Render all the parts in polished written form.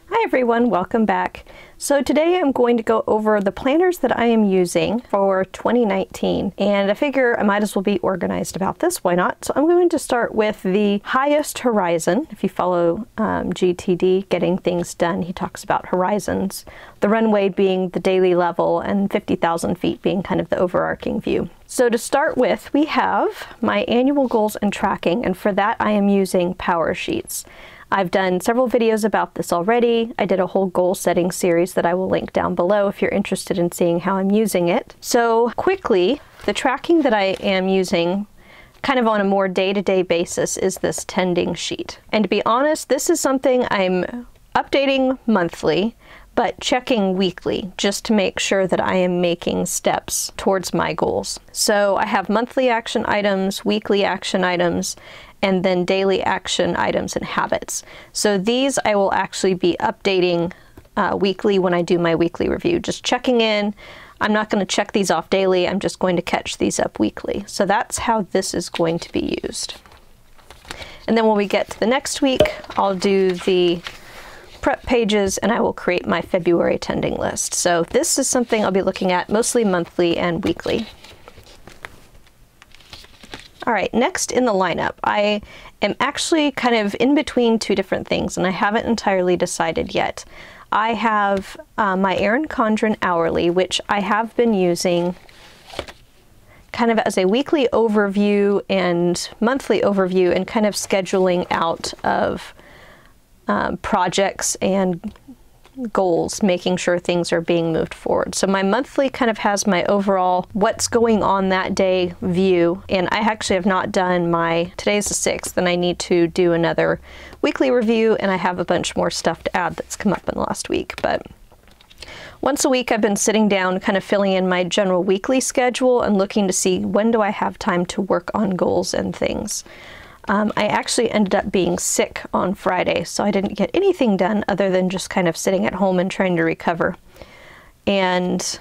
Hi everyone, welcome back. So today I'm going to go over the planners that I am using for 2019, and I figure I might as well be organized about this, why not? So I'm going to start with the highest horizon. If you follow GTD, Getting Things Done, he talks about horizons, the runway being the daily level and 50,000 feet being kind of the overarching view. So to start with, we have my annual goals and tracking, and for that I am using Power Sheets. I've done several videos about this already. I did a whole goal setting series that I will link down below if you're interested in seeing how I'm using it. So quickly, the tracking that I am using kind of on a more day-to-day basis is this tending sheet. And to be honest, this is something I'm updating monthly, but checking weekly just to make sure that I am making steps towards my goals. So I have monthly action items, weekly action items, and then daily action items and habits. So these I will actually be updating weekly when I do my weekly review, just checking in. I'm not going to check these off daily, I'm just going to catch these up weekly. So that's how this is going to be used. And then when we get to the next week, I'll do the prep pages and I will create my February tending list. So this is something I'll be looking at mostly monthly and weekly. All right, next in the lineup, I am actually kind of in between two different things and I haven't entirely decided yet. I have my Erin Condren hourly, which I have been using kind of as a weekly overview and monthly overview and kind of scheduling out of projects and goals, making sure things are being moved forward. So my monthly kind of has my overall what's going on that day view, and I actually have not done my, today's the 6th, and I need to do another weekly review, and I have a bunch more stuff to add that's come up in the last week. But once a week I've been sitting down kind of filling in my general weekly schedule and looking to see when do I have time to work on goals and things. I actually ended up being sick on Friday, so I didn't get anything done other than just kind of sitting at home and trying to recover. And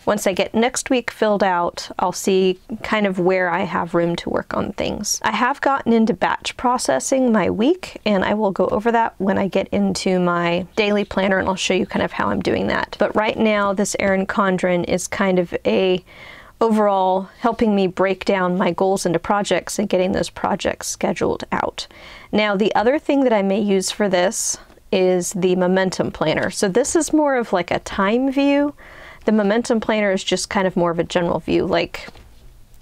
once I get next week filled out, I'll see kind of where I have room to work on things. I have gotten into batch processing my week, and I will go over that when I get into my daily planner, and I'll show you kind of how I'm doing that. But right now, this Erin Condren is kind of a overall helping me break down my goals into projects and getting those projects scheduled out. Now, the other thing that I may use for this is the momentum planner. So this is more of like a time view. The momentum planner is just kind of more of a general view, like,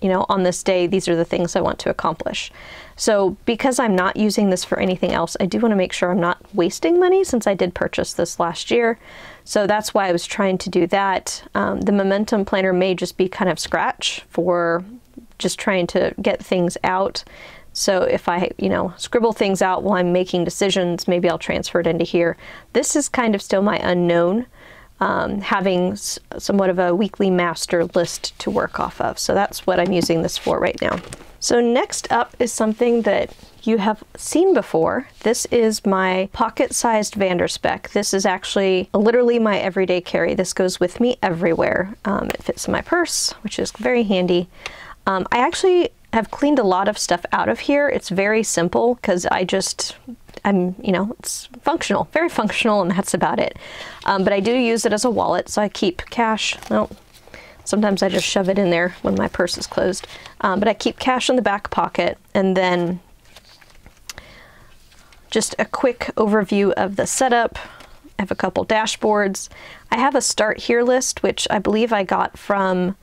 you know, on this day, these are the things I want to accomplish. So because I'm not using this for anything else, I do want to make sure I'm not wasting money since I did purchase this last year. So that's why I was trying to do that. The momentum planner may just be kind of scratch for just trying to get things out. So if I, you know, scribble things out while I'm making decisions, maybe I'll transfer it into here. This is kind of still my unknown, having somewhat of a weekly master list to work off of. So that's what I'm using this for right now. So next up is something that you have seen before. This is my pocket-sized Vanderspec. This is actually literally my everyday carry. This goes with me everywhere. It fits in my purse, which is very handy. I actually have cleaned a lot of stuff out of here. It's very simple because you know, it's functional, very functional, and that's about it. But I do use it as a wallet, so I keep cash. Well, sometimes I just shove it in there when my purse is closed. But I keep cash in the back pocket, and then just a quick overview of the setup. I have a couple dashboards. I have a Start Here list, which I believe I got from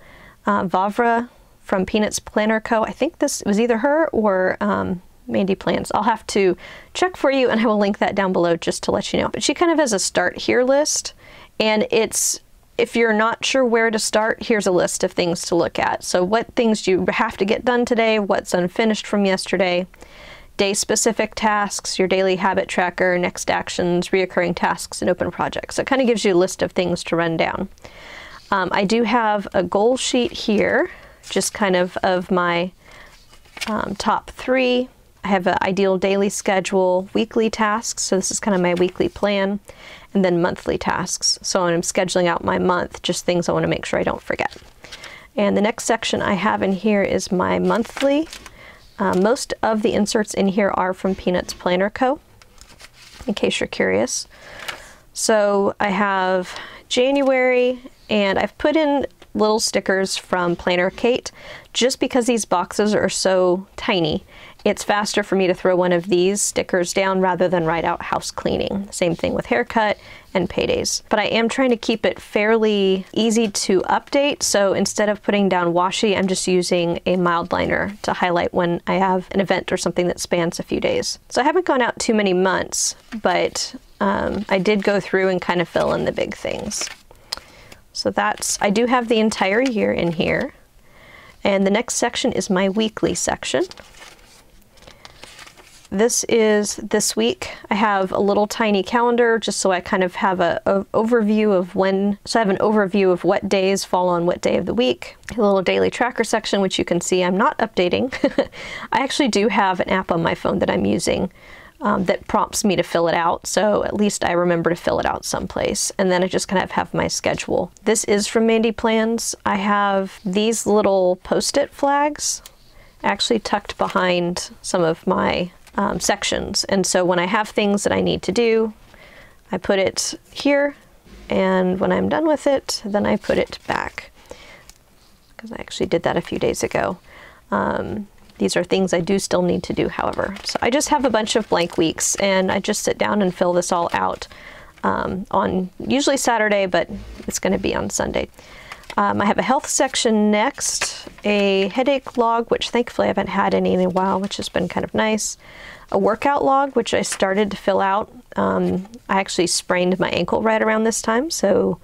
Vavra from Peanuts Planner Co. I think this was either her or Mandy Plans. I'll have to check for you, and I will link that down below just to let you know. But she kind of has a Start Here list, and it's, if you're not sure where to start, here's a list of things to look at. So what things do you have to get done today, what's unfinished from yesterday, day-specific tasks, your daily habit tracker, next actions, reoccurring tasks, and open projects. So it kind of gives you a list of things to run down. I do have a goal sheet here, just kind of my top 3. I have an ideal daily schedule, weekly tasks, so this is kind of my weekly plan, and then monthly tasks. So when I'm scheduling out my month, just things I want to make sure I don't forget. And the next section I have in here is my monthly. Most of the inserts in here are from Peanuts Planner Co. in case you're curious. So I have January, and I've put in little stickers from Planner Kate. Just because these boxes are so tiny, it's faster for me to throw one of these stickers down rather than write out house cleaning. Same thing with haircut and paydays. But I am trying to keep it fairly easy to update, so instead of putting down washi, I'm just using a mild liner to highlight when I have an event or something that spans a few days. So I haven't gone out too many months, but I did go through and kind of fill in the big things. So that's, I do have the entire year in here. And the next section is my weekly section. This is this week. I have a little tiny calendar just so I kind of have a overview of when, so I have an overview of what days fall on what day of the week. A little daily tracker section, which you can see I'm not updating. I actually do have an app on my phone that I'm using that prompts me to fill it out, so at least I remember to fill it out someplace. And then I just kind of have my schedule. This is from Mandy Plans. I have these little post-it flags actually tucked behind some of my sections, and so when I have things that I need to do, I put it here, and when I'm done with it, then I put it back, because I actually did that a few days ago. These are things I do still need to do, however. So I just have a bunch of blank weeks, and I just sit down and fill this all out on usually Saturday, but it's going to be on Sunday. I have a health section next, a headache log, which thankfully I haven't had any in a while, which has been kind of nice. A workout log, which I started to fill out. I actually sprained my ankle right around this time, so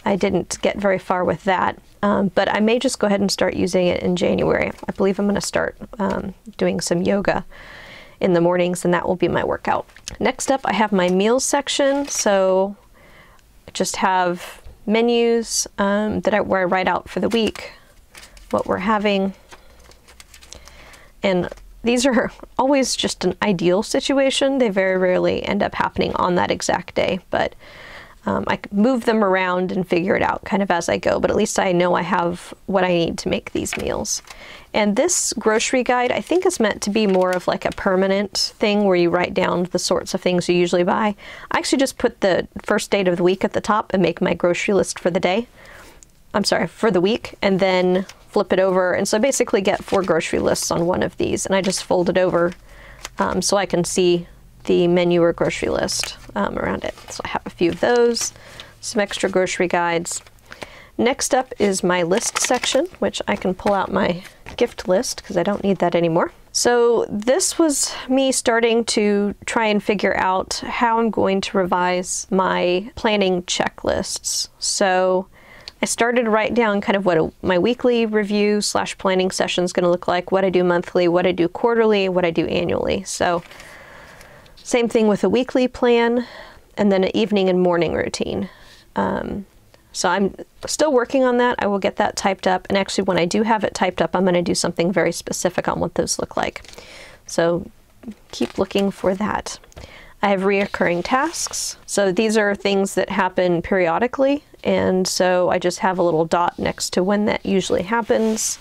I didn't get very far with that. But I may just go ahead and start using it in January. I believe I'm going to start doing some yoga in the mornings, and that will be my workout. Next up, I have my meals section. So I just have menus where I write out for the week what we're having. And these are always just an ideal situation. They very rarely end up happening on that exact day, but I can move them around and figure it out kind of as I go, but at least I know I have what I need to make these meals. And this grocery guide, I think, is meant to be more of like a permanent thing where you write down the sorts of things you usually buy. I actually just put the first date of the week at the top and make my grocery list for the day. I'm sorry, for the week, and then flip it over. And so I basically get 4 grocery lists on one of these, and I just fold it over so I can see the menu or grocery list around it. So I have a few of those, some extra grocery guides. Next up is my list section, which I can pull out my gift list because I don't need that anymore. So this was me starting to try and figure out how I'm going to revise my planning checklists. So I started to write down kind of what my weekly review / planning session is going to look like, what I do monthly, what I do quarterly, what I do annually. So same thing with a weekly plan, and then an evening and morning routine. So I'm still working on that. I will get that typed up, and actually when I do have it typed up, I'm going to do something very specific on what those look like. So keep looking for that. I have reoccurring tasks. So these are things that happen periodically, and so I just have a little dot next to when that usually happens.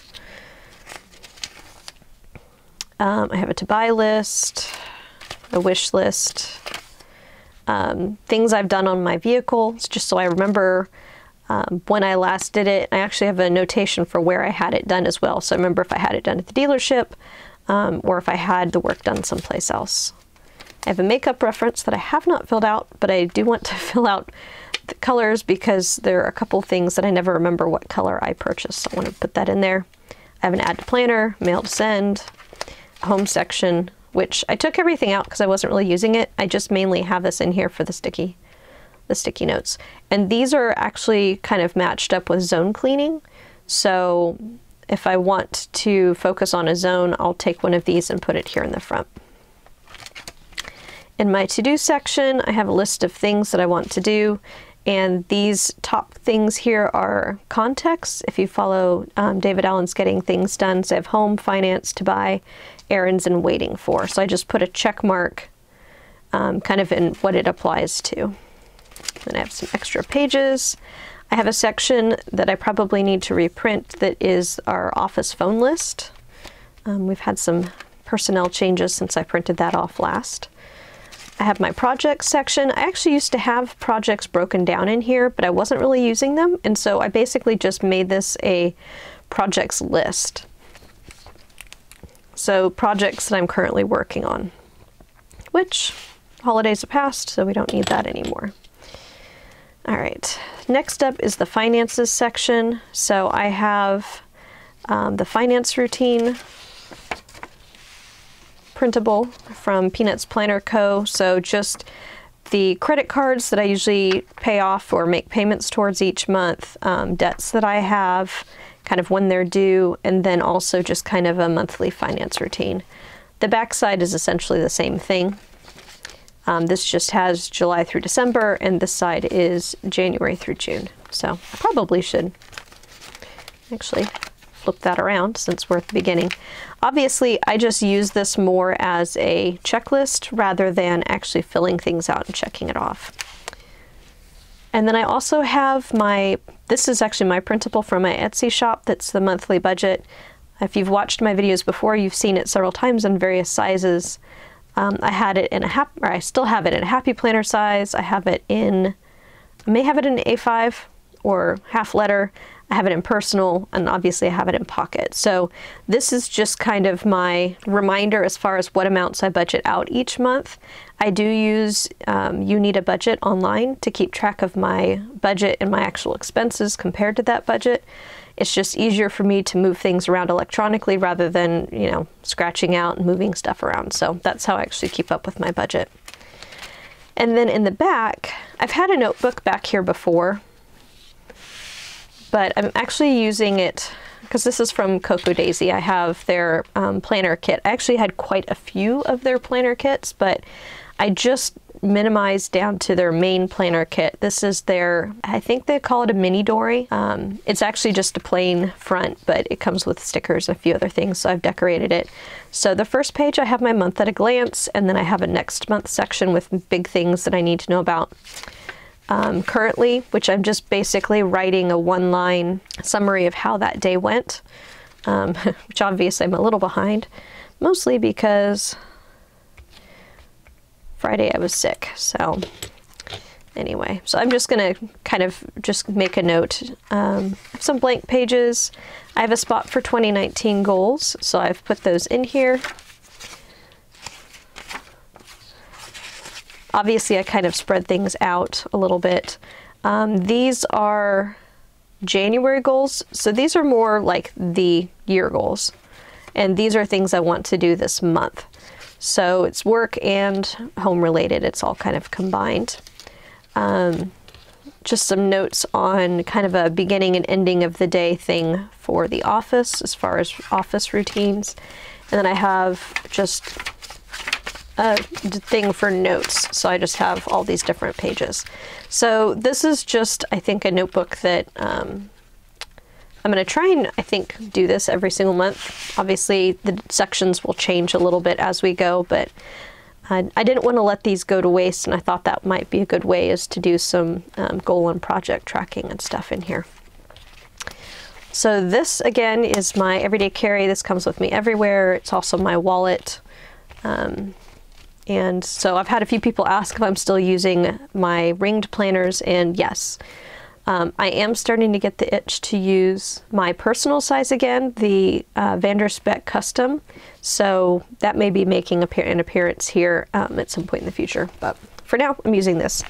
I have a to-buy list, a wish list, things I've done on my vehicles, just so I remember when I last did it. I actually have a notation for where I had it done as well, so I remember if I had it done at the dealership or if I had the work done someplace else. I have a makeup reference that I have not filled out, but I do want to fill out the colors because there are a couple things that I never remember what color I purchased, so I want to put that in there. I have an add to planner, mail to send, a home section, which I took everything out because I wasn't really using it. I just mainly have this in here for the sticky notes. And these are actually kind of matched up with zone cleaning. So if I want to focus on a zone, I'll take one of these and put it here in the front. In my to-do section, I have a list of things that I want to do, and these top things here are contexts. If you follow David Allen's Getting Things Done, so I have home, finance, to buy, errands, and waiting for. So I just put a check mark kind of in what it applies to. Then I have some extra pages. I have a section that I probably need to reprint that is our office phone list. We've had some personnel changes since I printed that off last. I have my projects section. I actually used to have projects broken down in here, but I wasn't really using them, and so I basically just made this a projects list. So projects that I'm currently working on, which holidays have passed, so we don't need that anymore. All right, next up is the finances section. So I have the finance routine printable from Peanuts Planner Co. So just the credit cards that I usually pay off or make payments towards each month, debts that I have, kind of when they're due, and then also just kind of a monthly finance routine. The back side is essentially the same thing. This just has July through December, and this side is January through June. So I probably should actually flip that around since we're at the beginning. Obviously, I just use this more as a checklist rather than actually filling things out and checking it off. And then I also have this is actually my printable from my Etsy shop. That's the monthly budget. If you've watched my videos before, you've seen it several times in various sizes. I had it in I still have it in a Happy Planner size. I may have it in A5 or half letter. I have it in personal, and obviously I have it in pocket. So this is just kind of my reminder as far as what amounts I budget out each month. I do use You Need a Budget online to keep track of my budget and my actual expenses compared to that budget. It's just easier for me to move things around electronically rather than, you know, scratching out and moving stuff around. So that's how I actually keep up with my budget. And then in the back, I've had a notebook back here before, but I'm actually using it because this is from Cocoa Daisy. I have their planner kit. I actually had quite a few of their planner kits, but I just minimized down to their main planner kit. This is their, I think they call it a mini dory. It's actually just a plain front, but it comes with stickers and a few other things, so I've decorated it. So the first page I have my month at a glance, and then I have a next month section with big things that I need to know about currently, which I'm just basically writing a one-line summary of how that day went, which obviously I'm a little behind, mostly because Friday I was sick. So anyway, so I'm just gonna kind of just make a note. Some blank pages. I have a spot for 2019 goals, so I've put those in here. Obviously I kind of spread things out a little bit. These are January goals, so these are more like the year goals, and these are things I want to do this month. So it's work and home related. It's all kind of combined. Just some notes on kind of a beginning and ending of the day thing for the office as far as office routines. And then I have just a thing for notes. So I just have all these different pages. So this is just, I think, a notebook that I'm going to try and, I think, do this every single month. Obviously, the sections will change a little bit as we go, but I didn't want to let these go to waste, and I thought that might be a good way is to do some goal and project tracking and stuff in here. So this, again, is my everyday carry. This comes with me everywhere. It's also my wallet. And so I've had a few people ask if I'm still using my ringed planners, and yes. I am starting to get the itch to use my personal size again, the Vanderspec Custom. So that may be making an appearance here at some point in the future. But for now, I'm using this.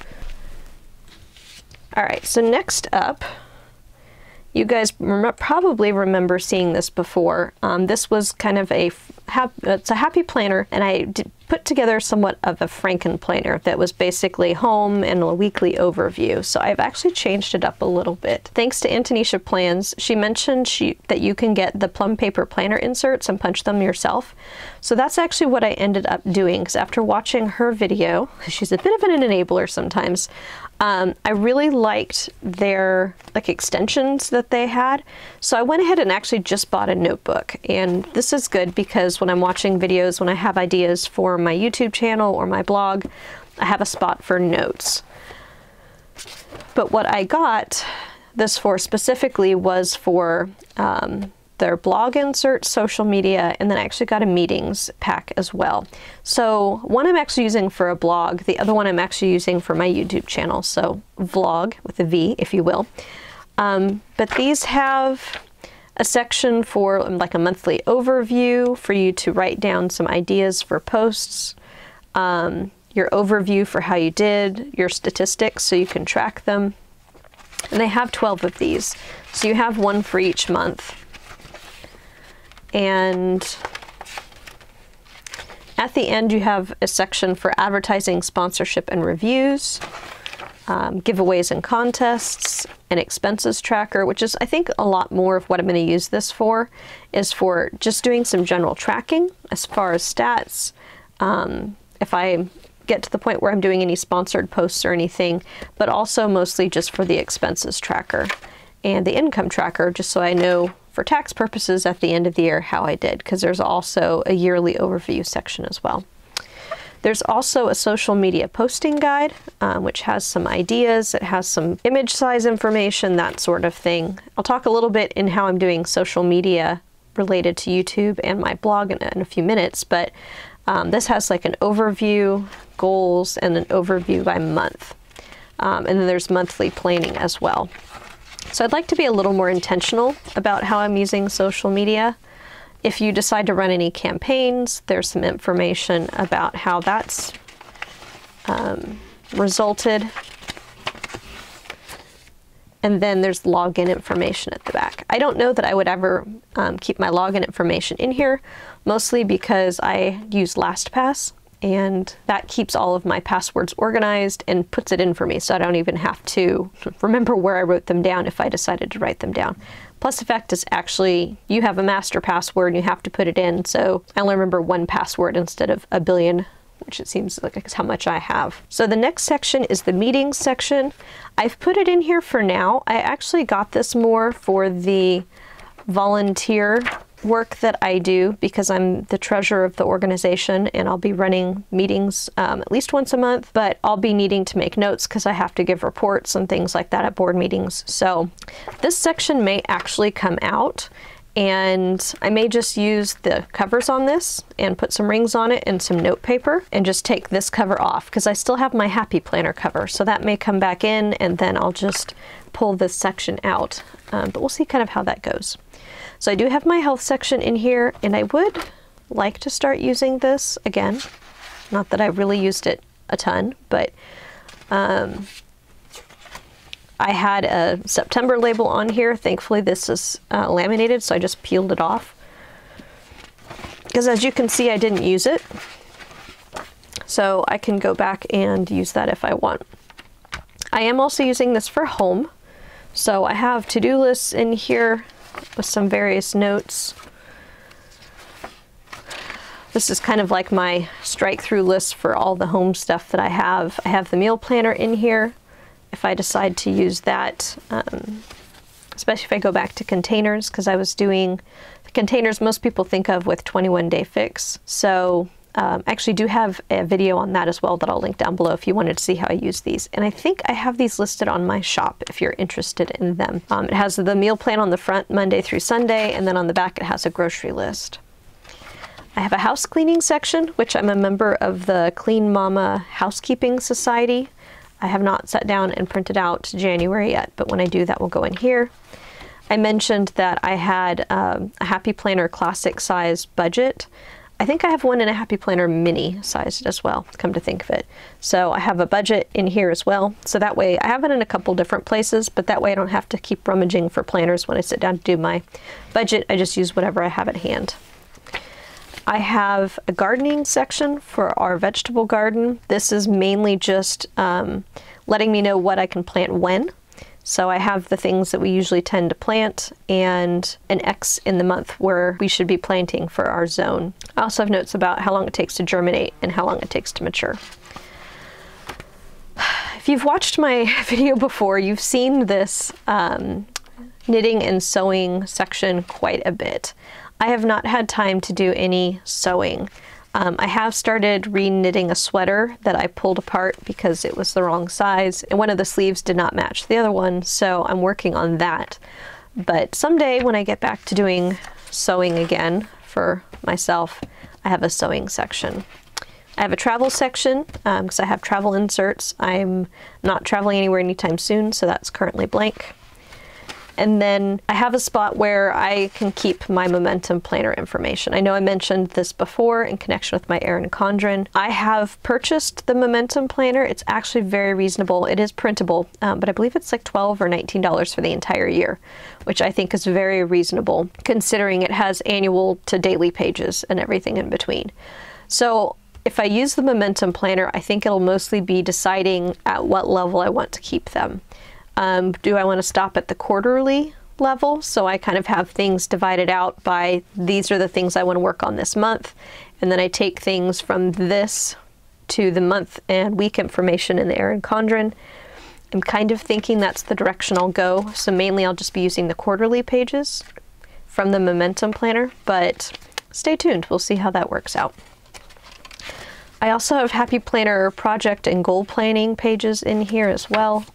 All right, so next up, you guys probably remember seeing this before. This was kind of it's a happy planner, and I put together somewhat of a Franken planner that was basically home and a weekly overview. So I've actually changed it up a little bit. Thanks to Antonisha Plans, she mentioned that you can get the plum paper planner inserts and punch them yourself. So that's actually what I ended up doing, because after watching her video, she's a bit of an enabler sometimes, I really liked their extensions that they had. So I went ahead and actually just bought a notebook, and this is good because when I'm watching videos, when I have ideas for my YouTube channel or my blog, I have a spot for notes. But what I got this for specifically was for their blog insert, social media, and then I actually got a meetings pack as well. So one I'm actually using for a blog, the other one I'm actually using for my YouTube channel. So vlog with a V, if you will. But these have a section for like a monthly overview for you to write down some ideas for posts, your overview for how you did, your statistics so you can track them. And they have 12 of these. So you have one for each month. And at the end, you have a section for advertising, sponsorship, and reviews, giveaways and contests, an expenses tracker, which is, I think, a lot more of what I'm going to use this for, is for just doing some general tracking as far as stats. If I get to the point where I'm doing any sponsored posts or anything, but also mostly just for the expenses tracker and the income tracker, just so I know for tax purposes at the end of the year how I did, because there's also a yearly overview section as well. There's also a social media posting guide, which has some ideas. It has some image size information, that sort of thing. I'll talk a little bit in how I'm doing social media related to YouTube and my blog in a few minutes, but this has like an overview, goals, and an overview by month. And then there's monthly planning as well. So I'd like to be a little more intentional about how I'm using social media. If you decide to run any campaigns, there's some information about how that's resulted. And then there's login information at the back. I don't know that I would ever keep my login information in here, mostly because I use LastPass, and that keeps all of my passwords organized and puts it in for me, so I don't even have to remember where I wrote them down if I decided to write them down. Plus the fact is actually you have a master password and you have to put it in, so I only remember one password instead of a billion, which it seems like is how much I have. So the next section is the meetings section. I've put it in here for now. I actually got this more for the volunteer work that I do because I'm the treasurer of the organization and I'll be running meetings at least once a month, but I'll be needing to make notes because I have to give reports and things like that at board meetings. So this section may actually come out, and I may just use the covers on this and put some rings on it and some note paper and just take this cover off because I still have my Happy Planner cover. So that may come back in and then I'll just pull this section out. But we'll see kind of how that goes. So I do have my health section in here, and I would like to start using this again. Not that I've really used it a ton, but I had a September label on here. Thankfully this is laminated, so I just peeled it off. Because as you can see, I didn't use it. So I can go back and use that if I want. I am also using this for home. So I have to-do lists in here with some various notes. This is kind of like my strike-through list for all the home stuff that I have. I have the meal planner in here if I decide to use that, especially if I go back to containers, because I was doing the containers most people think of with 21-day fix. So I actually do have a video on that as well that I'll link down below if you wanted to see how I use these. And I think I have these listed on my shop if you're interested in them. It has the meal plan on the front Monday through Sunday, and then on the back it has a grocery list. I have a house cleaning section, which I'm a member of the Clean Mama Housekeeping Society. I have not sat down and printed out January yet, but when I do, that will go in here. I mentioned that I had a Happy Planner classic size budget. I think I have one in a Happy Planner mini sized as well, come to think of it. So I have a budget in here as well. So that way, I have it in a couple different places, but that way I don't have to keep rummaging for planners when I sit down to do my budget. I just use whatever I have at hand. I have a gardening section for our vegetable garden. This is mainly just letting me know what I can plant when. So I have the things that we usually tend to plant and an X in the month where we should be planting for our zone. I also have notes about how long it takes to germinate and how long it takes to mature. If you've watched my video before, you've seen this knitting and sewing section quite a bit. I have not had time to do any sewing. I have started re-knitting a sweater that I pulled apart because it was the wrong size, and one of the sleeves did not match the other one, so I'm working on that. But someday when I get back to doing sewing again for myself, I have a sewing section. I have a travel section because I have travel inserts. I'm not traveling anywhere anytime soon, so that's currently blank. And then I have a spot where I can keep my momentum planner information. I know I mentioned this before in connection with my Erin Condren. I have purchased the momentum planner. It's actually very reasonable. It is printable, but I believe it's like $12 or $19 for the entire year, which I think is very reasonable considering it has annual to daily pages and everything in between. So if I use the momentum planner, I think it'll mostly be deciding at what level I want to keep them. Do I want to stop at the quarterly level? So I kind of have things divided out by these are the things I want to work on this month. And then I take things from this to the month and week information in the Erin Condren. I'm kind of thinking that's the direction I'll go. So mainly I'll just be using the quarterly pages from the momentum planner, but stay tuned. We'll see how that works out. I also have Happy Planner project and goal planning pages in here as well.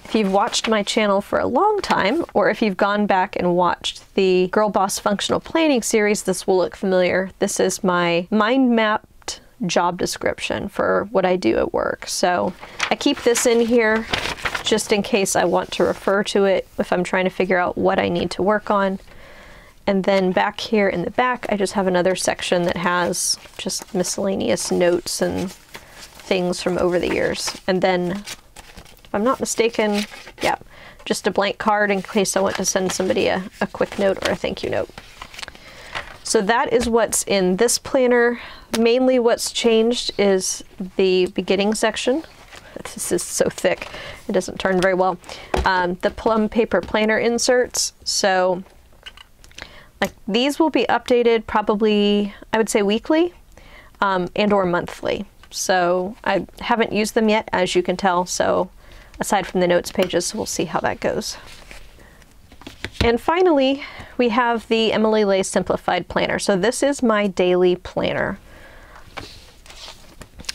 If you've watched my channel for a long time, or if you've gone back and watched the Girl Boss Functional Planning series, this will look familiar. This is my mind mapped job description for what I do at work. So I keep this in here just in case I want to refer to it if I'm trying to figure out what I need to work on. And then back here in the back, I just have another section that has just miscellaneous notes and things from over the years. And then, if I'm not mistaken, yeah, just a blank card in case I want to send somebody a quick note or a thank you note. So that is what's in this planner. Mainly what's changed is the beginning section. This is so thick, it doesn't turn very well. The plum paper planner inserts. So like these will be updated probably, I would say weekly and or monthly. So I haven't used them yet, as you can tell. So aside from the notes pages, we'll see how that goes. And finally, we have the Emily Leigh Simplified Planner. So this is my daily planner.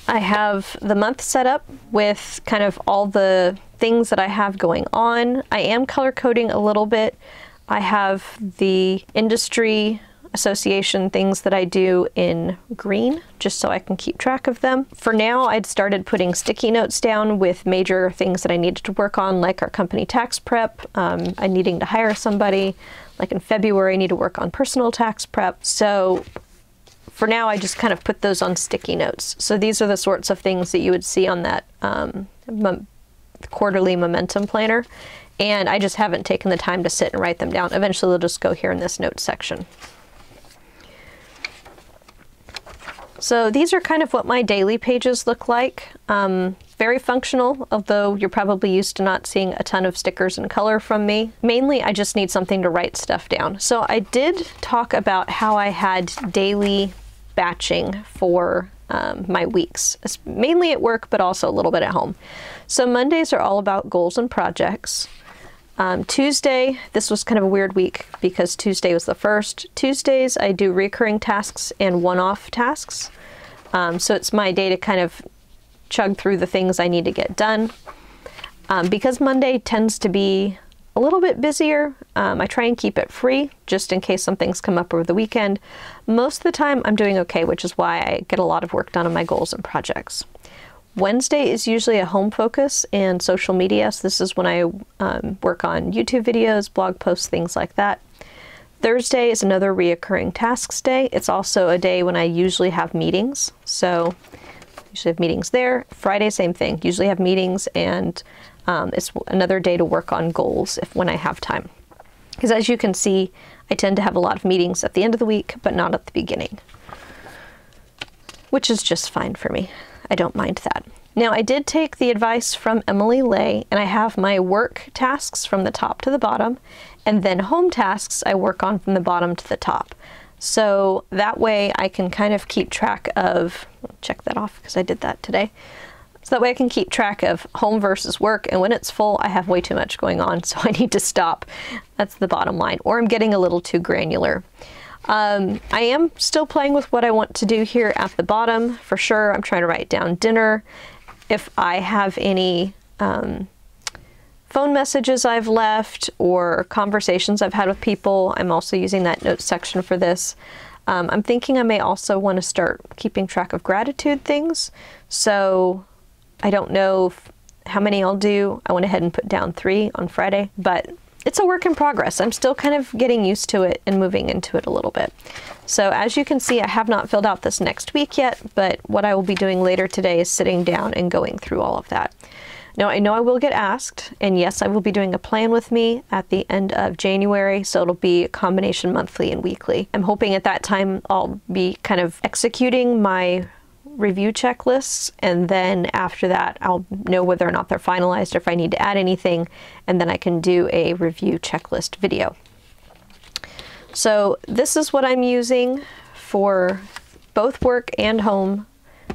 I have the month set up with kind of all the things that I have going on. I am color coding a little bit. I have the industry association things that I do in green, just so I can keep track of them. For now, I'd started putting sticky notes down with major things that I needed to work on, like our company tax prep, I'm needing to hire somebody, like in February, I need to work on personal tax prep. So for now, I just kind of put those on sticky notes. So these are the sorts of things that you would see on that quarterly momentum planner. And I just haven't taken the time to sit and write them down. Eventually, they'll just go here in this notes section. So these are kind of what my daily pages look like. Very functional, although you're probably used to not seeing a ton of stickers and color from me. Mainly, I just need something to write stuff down. So I did talk about how I had daily batching for my weeks, mainly at work, but also a little bit at home. So Mondays are all about goals and projects. Tuesday, this was kind of a weird week because Tuesday was the first. Tuesdays, I do recurring tasks and one-off tasks. So it's my day to kind of chug through the things I need to get done. Because Monday tends to be a little bit busier, I try and keep it free just in case some things come up over the weekend. Most of the time I'm doing okay, which is why I get a lot of work done on my goals and projects. Wednesday is usually a home focus and social media, so this is when I work on YouTube videos, blog posts, things like that. Thursday is another reoccurring tasks day. It's also a day when I usually have meetings, so I usually have meetings there. Friday, same thing, usually have meetings, and it's another day to work on goals when I have time. Because as you can see, I tend to have a lot of meetings at the end of the week, but not at the beginning, which is just fine for me. I don't mind that. Now, I did take the advice from Emily Leigh, and I have my work tasks from the top to the bottom, and then home tasks I work on from the bottom to the top. So that way I can kind of keep track of, check that off because I did that today. So that way I can keep track of home versus work, and when it's full, I have way too much going on, so I need to stop. That's the bottom line, or I'm getting a little too granular. I am still playing with what I want to do here at the bottom, for sure. I'm trying to write down dinner. If I have any phone messages I've left or conversations I've had with people. I'm also using that notes section for this. I'm thinking I may also want to start keeping track of gratitude things. So I don't know how many I'll do. I went ahead and put down 3 on Friday, but it's a work in progress. I'm still kind of getting used to it and moving into it a little bit. So as you can see, I have not filled out this next week yet, but what I will be doing later today is sitting down and going through all of that. Now, I know I will get asked, and yes, I will be doing a plan with me at the end of January, so it'll be a combination monthly and weekly. I'm hoping at that time I'll be kind of executing my review checklists, and then after that I'll know whether or not they're finalized or if I need to add anything, and then I can do a review checklist video. So this is what I'm using for both work and home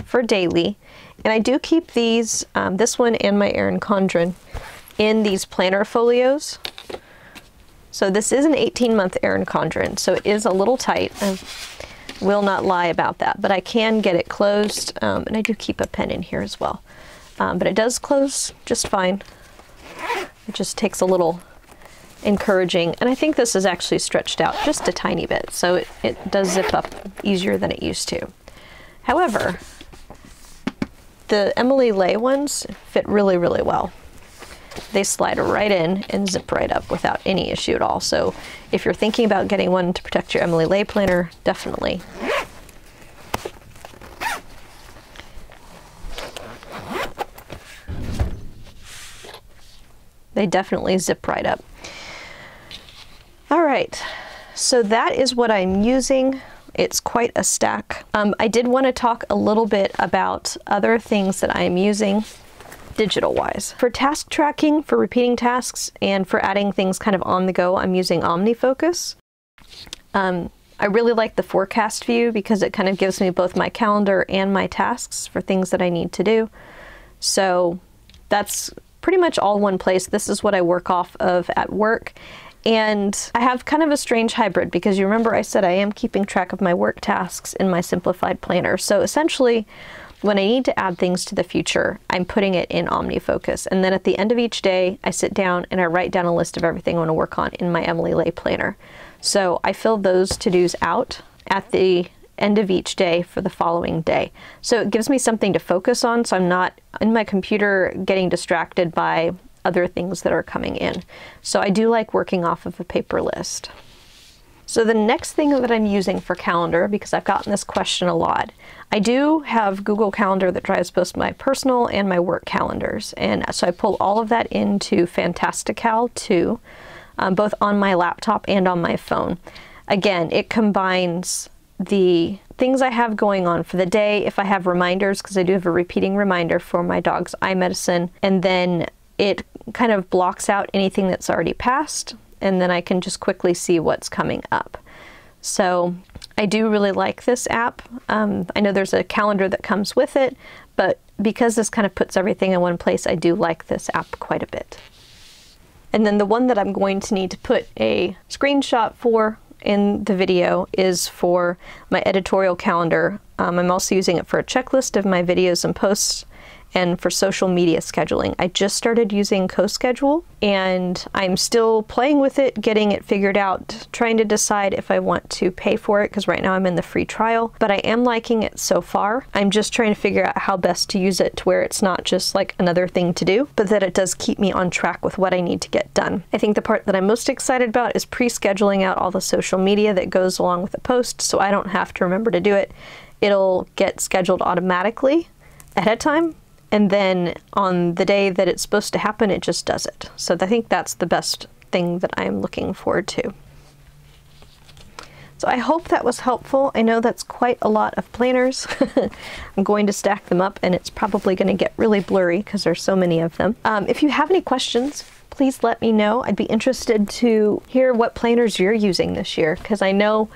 for daily. And I do keep these, this one and my Erin Condren, in these planner folios. So this is an 18-month Erin Condren, so it is a little tight. I will not lie about that, but I can get it closed, and I do keep a pen in here as well. But it does close just fine. It just takes a little encouraging, and I think this is actually stretched out just a tiny bit, so it does zip up easier than it used to. However, the Leigh ones fit really, really well. They slide right in and zip right up without any issue at all. So if you're thinking about getting one to protect your Leigh planner, definitely. They definitely zip right up. All right, so that is what I'm using. It's quite a stack. I did want to talk a little bit about other things that I am using digital-wise. For task tracking, for repeating tasks, and for adding things kind of on the go, I'm using OmniFocus. I really like the forecast view because it kind of gives me both my calendar and my tasks for things that I need to do. So that's pretty much all one place. This is what I work off of at work. And I have kind of a strange hybrid because you remember I said I am keeping track of my work tasks in my Simplified planner. So essentially, when I need to add things to the future, I'm putting it in OmniFocus. And then at the end of each day, I sit down and I write down a list of everything I want to work on in my Leigh planner. So I fill those to-dos out at the end of each day for the following day. So it gives me something to focus on, so I'm not in my computer getting distracted by other things that are coming in. So I do like working off of a paper list. So the next thing that I'm using for calendar, because I've gotten this question a lot, I do have Google Calendar that drives both my personal and my work calendars. And so I pull all of that into Fantastical 2, both on my laptop and on my phone. Again, it combines the things I have going on for the day, if I have reminders, because I do have a repeating reminder for my dog's eye medicine, and then it kind of blocks out anything that's already passed, and then I can just quickly see what's coming up. So I do really like this app. I know there's a calendar that comes with it, but because this kind of puts everything in one place, I do like this app quite a bit. And then the one that I'm going to need to put a screenshot for in the video is for my editorial calendar. I'm also using it for a checklist of my videos and posts, and for social media scheduling. I just started using CoSchedule, and I'm still playing with it, getting it figured out, trying to decide if I want to pay for it, because right now I'm in the free trial, but I am liking it so far. I'm just trying to figure out how best to use it to where it's not just like another thing to do, but that it does keep me on track with what I need to get done. I think the part that I'm most excited about is pre-scheduling out all the social media that goes along with the post, so I don't have to remember to do it. It'll get scheduled automatically ahead of time, and then on the day that it's supposed to happen, it just does it. So I think that's the best thing that I'm looking forward to. So I hope that was helpful. I know that's quite a lot of planners. I'm going to stack them up, and it's probably going to get really blurry because there's so many of them. If you have any questions, please let me know. I'd be interested to hear what planners you're using this year, because I know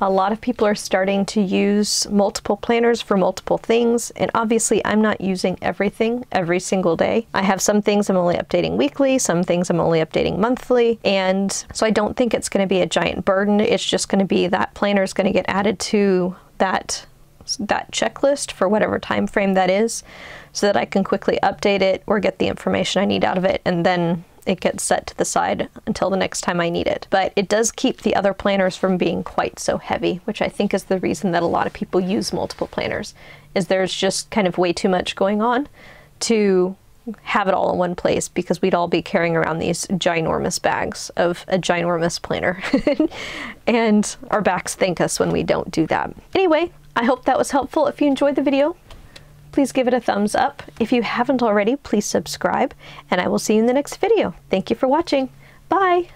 a lot of people are starting to use multiple planners for multiple things, and obviously I'm not using everything every single day. I have some things I'm only updating weekly, some things I'm only updating monthly, and so I don't think it's going to be a giant burden. It's just going to be that planner is going to get added to that checklist for whatever time frame that is, so that I can quickly update it or get the information I need out of it, and then it gets set to the side until the next time I need it. But it does keep the other planners from being quite so heavy, which I think is the reason that a lot of people use multiple planners, is there's just kind of way too much going on to have it all in one place, because we'd all be carrying around these ginormous bags of a ginormous planner. And our backs thank us when we don't do that. Anyway, I hope that was helpful. If you enjoyed the video, please give it a thumbs up. If you haven't already, please subscribe, and I will see you in the next video. Thank you for watching. Bye!